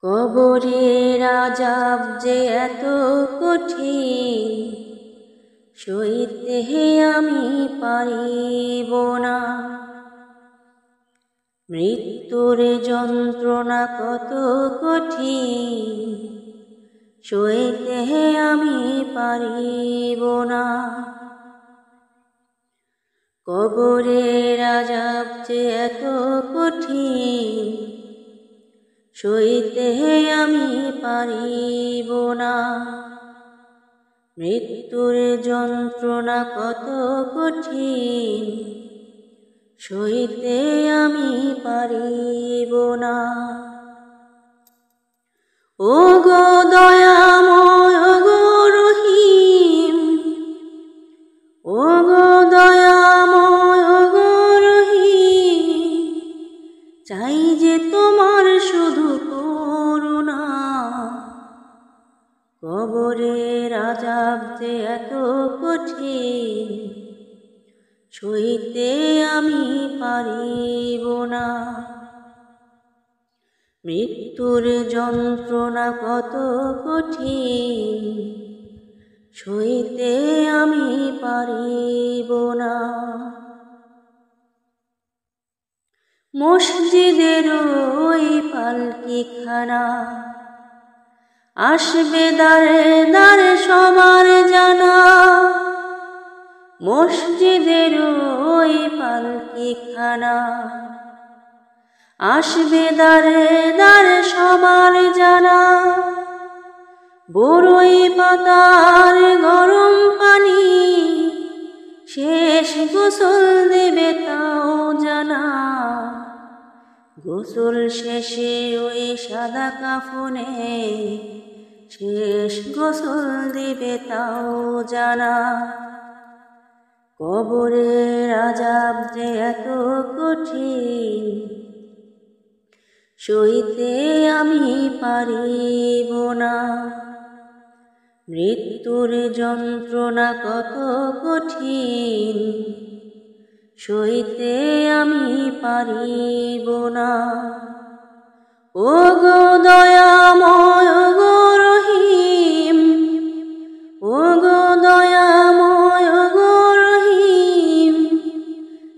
কবরের আযাব যে এত কঠিন, সইতে আমি পারিব না। মৃত্যুর যন্ত্রণা কত কঠিন, সইতে আমি পারিব না। কবরের আযাব যে এত কঠিন, সইতে আমি পারিব না। মৃত্যুর যন্ত্রণা কত কঠিন, সইতে আমি পারিব না। ও গো দয়াময়, ও গো রহিম, ও গো দয়াময়, ও গো রহিম, চাই যে তোমার শুধু করুণা। কবরের আযাব যে এত কঠিন, সইতে আমি পারিব না। মৃত্যুর যন্ত্রণা কত কঠিন, সইতে আমি পারিব না। মসজিদের ওই পালকিখানা, আসবে দাঁড়ে দাঁড়ে সবার জানা। মসজিদের ওই পালকিখানা, আসবে দাঁড়ে দাঁড়ে সবার জানা। বড়ই পাতার গরম পানি, শেষ গোসল দেবে তাও জানা। গোসল শেষে ওই সাদা কাফনে, শেষ গোসল দিবে তাও জানা। কবরের আযাব যে এত কঠিন, সইতে আমি পারিব না। মৃত্যুর যন্ত্রণা কত কঠিন, সইতে আমি পারিব না। ও গো দয়াময়, ও গো রহিম, ও গো দয়াময়, ও গো রহিম,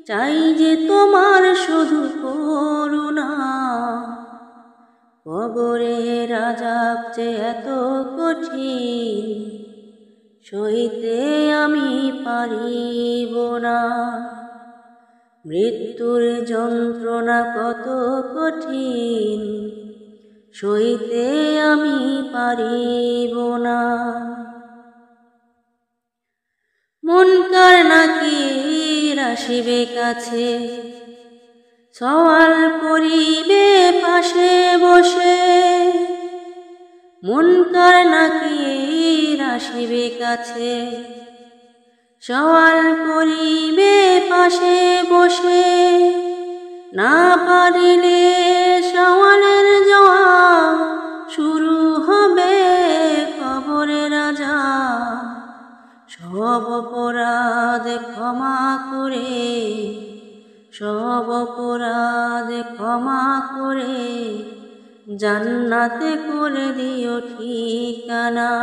চাই যে তোমার শুধু করুণা। কবরের আযাব যে এত কঠিন, সইতে আমি পারিব না। মৃত্যুর যন্ত্রণা কত কঠিন, সইতে আমি পারিব না। মুনকার নাকির আসিবে কাছে, সওয়াল করিবে পাশে বসে। মুনকার নাকির আসিবে কাছে, সওয়াল করিবে পাশে বসে। না পারিলে সওয়ালের জবাব, শুরু হবে কবরের আযাব। সব অপরাধ ক্ষমা করে, সব অপরাধ ক্ষমা করে, জান্নাতে করে দিও ঠিকানা।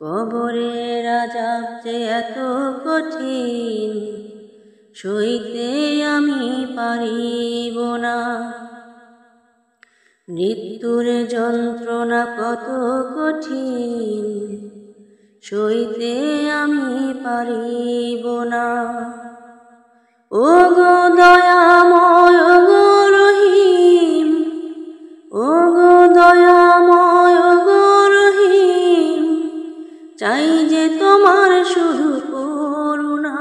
কবরের আযাব যে এত কঠিন, সইতে আমি পারিব না। মৃত্যুর যন্ত্রণা কত কঠিন, সইতে আমি পারিব না। ও গো দয়াময়, ও গো রহিম, ও গো দয়াময়, ও গো রহিম, চাই যে তোমার শুধু করুণা।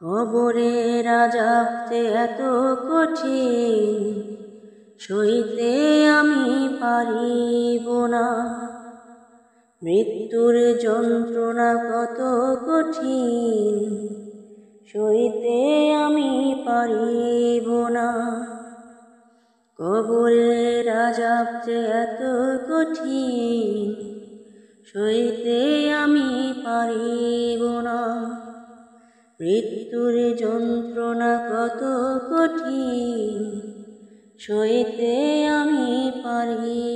কবরের আযাব যে এত কঠিন, সইতে আমি পারিব না। মৃত্যুর যন্ত্রণা কত কঠিন, সইতে আমি পারিব না। কবরের আযাব যে এত কঠিন, সইতে আমি পারিব না। মৃত্যুর যন্ত্রণা কত কঠিন, সইতে আমি পারি।